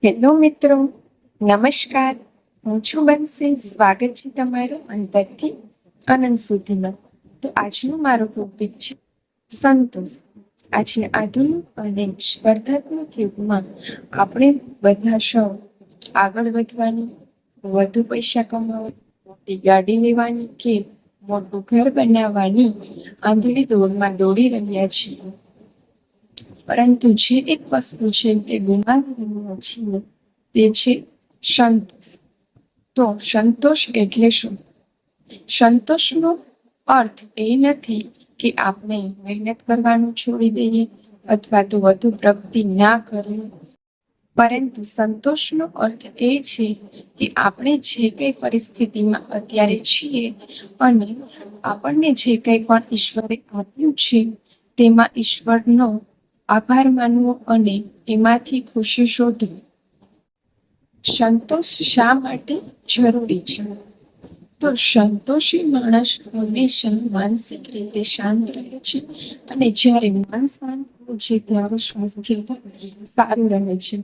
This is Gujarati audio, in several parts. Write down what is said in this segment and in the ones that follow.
હેલો મિત્રો, નમસ્કાર. હું છું બંસી. સ્વાગત છે તમારું અંતરથી અનંત સુધીમાં. તો આજનો મારો ટોપિક છે સંતોષ. આજના આધુનિક અને સ્પર્ધાત્મક યુગમાં આપણે બધા સૌ આગળ વધવાની, વધુ પૈસા કમાવાની, મોટી ગાડી લેવાની કે મોટું ઘર બનાવવાની આંધળી દોડમાં દોડી રહ્યા છીએ. પરંતુ જે એક વસ્તુ છે તે ગુમાવી રહ્યા છીએ તે છે સંતોષ. તો સંતોષ એટલે શું? સંતોષનો અર્થ એ નથી કે આપણે મહેનત કરવાનું છોડી દઈએ અથવા તો વધુ પ્રગતિ ના કરીએ, પરંતુ સંતોષનો અર્થ એ છે કે આપણે જે કઈ પરિસ્થિતિમાં અત્યારે છીએ અને આપણને જે કંઈ પણ ઈશ્વરે આપ્યું છે તેમાં ઈશ્વરનો આભાર માનવો અને એમાંથી ખુશી શોધવી. સંતોષ શા માટે જરૂરી છે? તો સંતોષી માણસ હંમેશા માનસિક રીતે શાંત રહે છે અને જ્યારે મન શાંત હોય છે ત્યારે સ્વાસ્થ્ય પણ સારું રહે છે.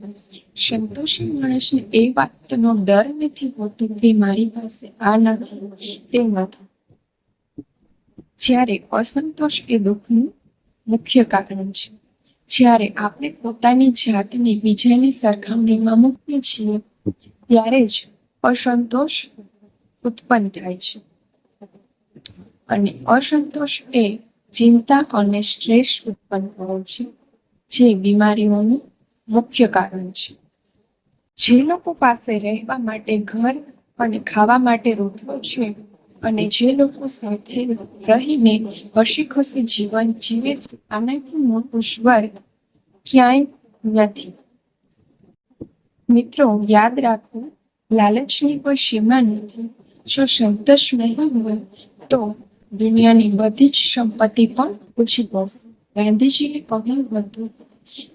સંતોષી માણસને એ વાતનો ડર નથી હોતો કે મારી પાસે આ નથી તે નથી. જ્યારે અસંતોષ એ દુઃખનું મુખ્ય કારણ છે. જ્યારે આપણે પોતાની જાતને બીજાની સરખામણીમાં મૂકીએ છીએ ત્યારે જ અસંતોષ ઉત્પન્ન થાય છે. અને અસંતોષ એ ચિંતા અને સ્ટ્રેસ ઉત્પન્ન કરે છે, જે બીમારીઓનું મુખ્ય કારણ છે. જે લોકો પાસે રહેવા માટે ઘર અને ખાવા માટે રોટલો છે અને જે લોકો સાથે રહીને હસી ખુશી જીવન જીવે છે, આનાથી મોટું સ્વર્ગ ક્યાંય નથી. મિત્રો, યાદ રાખો, લાલચની કોઈ સીમા નથી. જો સંતોષ નહીં હોય તો દુનિયાની બધી જ સંપત્તિ પણ ઓછી પડશે. ગાંધીજીએ કહ્યું હતું,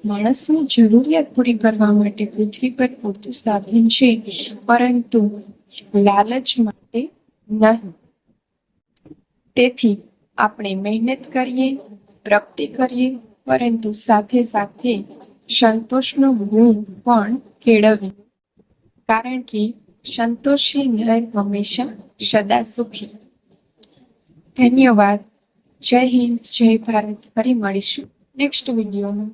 માણસની જરૂરિયાત પૂરી કરવા માટે પૃથ્વી પર પૂરતું સાધન છે, પરંતુ લાલચ માટે નહીં. તેથી આપણે મહેનત કરીએ, પ્રગતિ કરીએ, પરંતુ સાથે સાથે સંતોષનો ગુણ પણ કેળવીએ, કારણ કે સંતોષી નર હંમેશા સદા સુખી. ધન્યવાદ. જય હિન્દ, જય ભારત. ફરી મળીશું નેક્સ્ટ વિડીયોમાં.